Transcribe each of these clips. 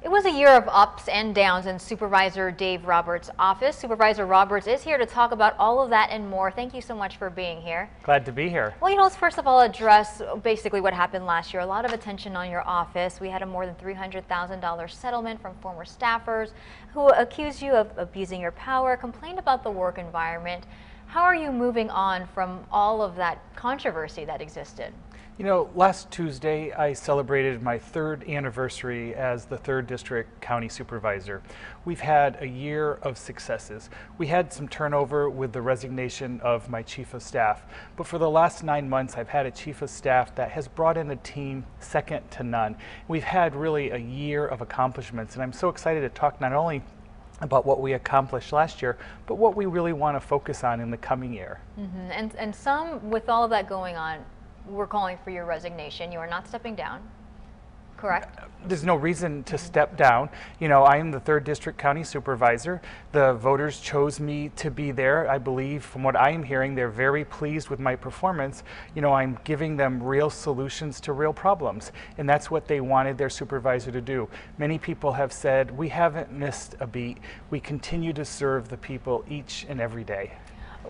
It was a year of ups and downs in Supervisor Dave Roberts' office. Supervisor Roberts is here to talk about all of that and more. Thank you so much for being here. Glad to be here. Well, let's first of all address basically what happened last year. A lot of attention on your office. We had a more than $300,000 settlement from former staffers who accused you of abusing your power, complained about the work environment. How are you moving on from all of that controversy that existed? You know, last Tuesday I celebrated my 3rd anniversary as the 3rd District County Supervisor. We've had a year of successes. We had some turnover with the resignation of my Chief of Staff, but for the last 9 months I've had a Chief of Staff that has brought in a team second to none. We've had really a year of accomplishments, and I'm so excited to talk not only about what we accomplished last year, but what we really want to focus on in the coming year. And some, with all of that going on, we're calling for your resignation. You are not stepping down, correct? There's no reason to step down. You know, I am the 3rd District County Supervisor. The voters chose me to be there. I believe, from what I am hearing, they're very pleased with my performance. You know, I'm giving them real solutions to real problems, and that's what they wanted their supervisor to do. Many people have said, we haven't missed a beat. We continue to serve the people each and every day.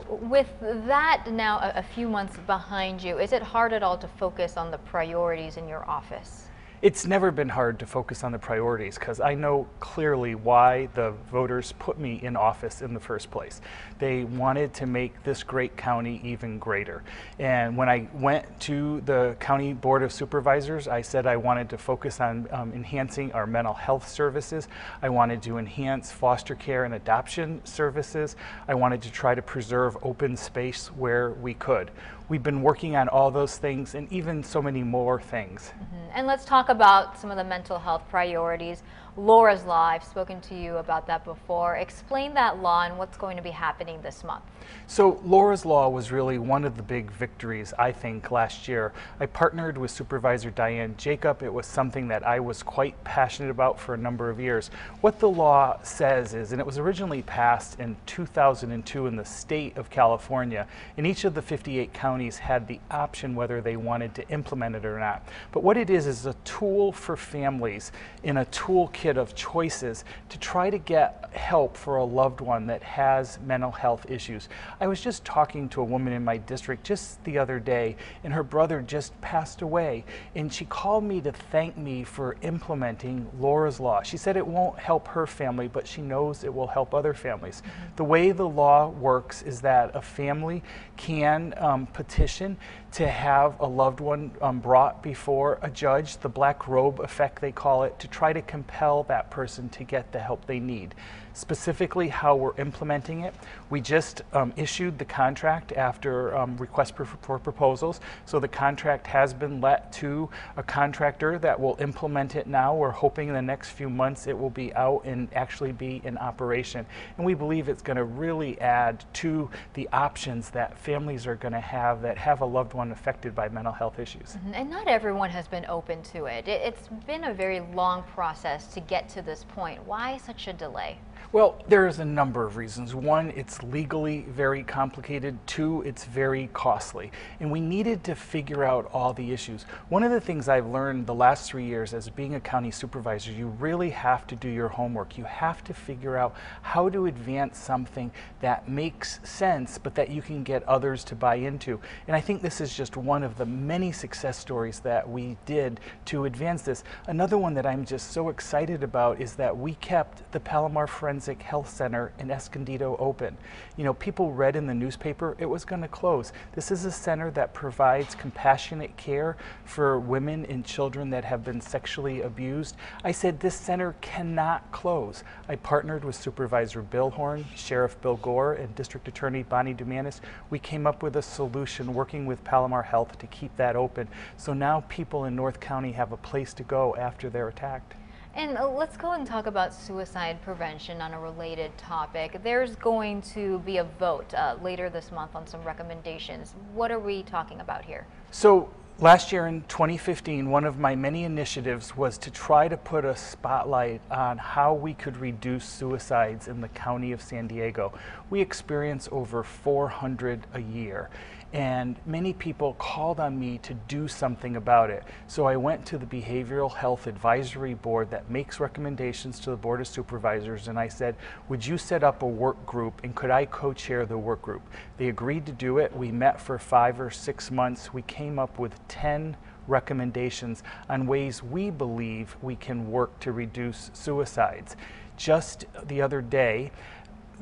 With that now a few months behind you, is it hard at all to focus on the priorities in your office? It's never been hard to focus on the priorities because I know clearly why the voters put me in office in the first place. They wanted to make this great county even greater. And when I went to the County Board of Supervisors, I said I wanted to focus on enhancing our mental health services. I wanted to enhance foster care and adoption services. I wanted to try to preserve open space where we could. We've been working on all those things and even so many more things. And let's talk about some of the mental health priorities. Laura's Law, I've spoken to you about that before. Explain that law and what's going to be happening this month. So Laura's Law was really one of the big victories, I think, last year. I partnered with Supervisor Diane Jacob. It was something that I was quite passionate about for a number of years. What the law says is, and it was originally passed in 2002 in the state of California, and each of the 58 counties had the option whether they wanted to implement it or not. But what it is a tool for families in a toolkit of choices to try to get help for a loved one that has mental health issues. I was just talking to a woman in my district just the other day, and her brother just passed away, and she called me to thank me for implementing Laura's Law. She said it won't help her family, but she knows it will help other families. The way the law works is that a family can petition to have a loved one brought before a judge, the black robe effect they call it, to try to compel that person to get the help they need. Specifically how we're implementing it, we just issued the contract after request for proposals. So the contract has been let to a contractor that will implement it now. We're hoping in the next few months it will be out and actually be in operation. And we believe it's going to really add to the options that families are going to have that have a loved one affected by mental health issues. And not everyone has been open to it. It's been a very long process to get to this point. Why such a delay? Well, there's a number of reasons. One, it's legally very complicated. Two, it's very costly. And we needed to figure out all the issues. One of the things I've learned the last 3 years as being a county supervisor, you really have to do your homework. You have to figure out how to advance something that makes sense, but that you can get others to buy into. And I think this is just one of the many success stories that we did to advance this. Another one that I'm just so excited about is that we kept the Palomar Forensic Health Center in Escondido open. You know, people read in the newspaper it was going to close. This is a center that provides compassionate care for women and children that have been sexually abused. I said this center cannot close. I partnered with Supervisor Bill Horn, Sheriff Bill Gore, and District Attorney Bonnie Dumanis. We came up with a solution working with Palomar Health to keep that open. So now people in North County have a place to go after they're attacked. And let's go and talk about suicide prevention on a related topic. There's going to be a vote later this month on some recommendations. What are we talking about here? So last year in 2015, one of my many initiatives was to try to put a spotlight on how we could reduce suicides in the county of San Diego. We experience over 400 a year. and many people called on me to do something about it. So I went to the Behavioral Health Advisory Board that makes recommendations to the Board of Supervisors, and I said, would you set up a work group, and could I co-chair the work group? They agreed to do it. We met for 5 or 6 months. We came up with 10 recommendations on ways we believe we can work to reduce suicides. Just the other day,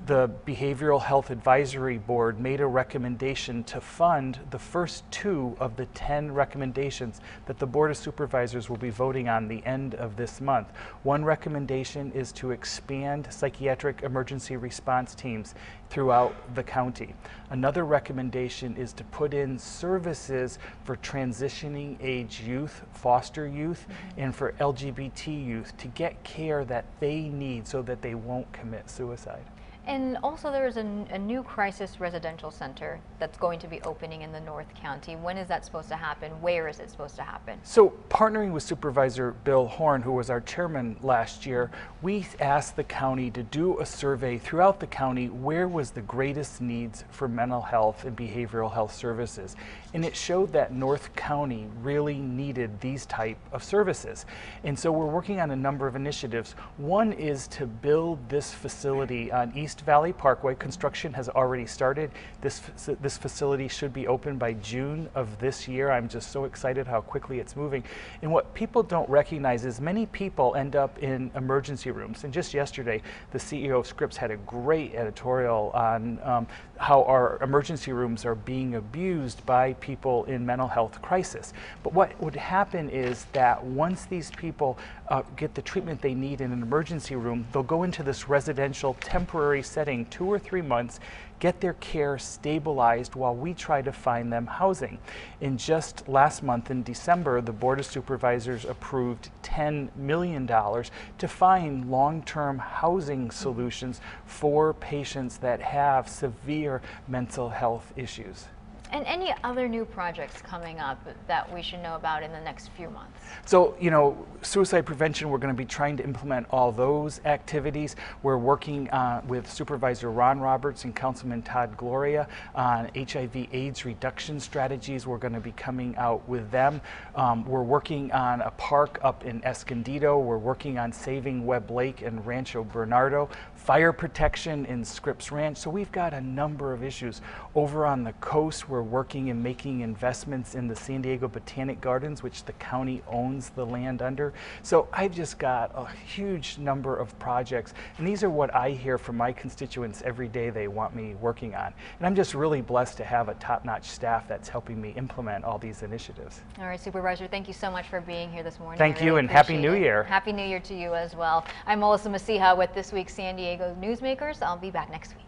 the Behavioral Health Advisory Board made a recommendation to fund the first 2 of the 10 recommendations that the Board of Supervisors will be voting on the end of this month. One recommendation is to expand psychiatric emergency response teams throughout the county. Another recommendation is to put in services for transitioning age youth, foster youth, and for LGBT youth to get care that they need so that they won't commit suicide. And also there is a new crisis residential center that's going to be opening in the North County. When is that supposed to happen? Where is it supposed to happen? So partnering with Supervisor Bill Horn, who was our chairman last year, we asked the county to do a survey throughout the county where was the greatest needs for mental health and behavioral health services. And it showed that North County really needed these type of services. And so we're working on a number of initiatives. One is to build this facility on East Valley Parkway. Construction has already started. This facility should be open by June of this year. I'm just so excited how quickly it's moving. And what people don't recognize is many people end up in emergency rooms. And just yesterday, the CEO of Scripps had a great editorial on how our emergency rooms are being abused by people in mental health crisis. But what would happen is that once these people get the treatment they need in an emergency room, they'll go into this residential temporary setting 2 or 3 months, get their care stabilized while we try to find them housing. In just last month in December, the Board of Supervisors approved $10 million to find long-term housing solutions for patients that have severe mental health issues. And any other new projects coming up that we should know about in the next few months? So, you know, suicide prevention, we're going to be trying to implement all those activities. We're working with Supervisor Ron Roberts and Councilman Todd Gloria on HIV/AIDS reduction strategies. We're going to be coming out with them. We're working on a park up in Escondido. We're working on saving Webb Lake and Rancho Bernardo, fire protection in Scripps Ranch. So we've got a number of issues. Over on the coast, we're working and making investments in the San Diego Botanic Gardens, which the county owns the land under. So I've just got a huge number of projects, and these are what I hear from my constituents every day they want me working on. And I'm just really blessed to have a top-notch staff that's helping me implement all these initiatives. All right, Supervisor, thank you so much for being here this morning. Thank you, and Happy New Year. Happy New Year to you as well. I'm Melissa Mecija with this week's San Diego Newsmakers. I'll be back next week.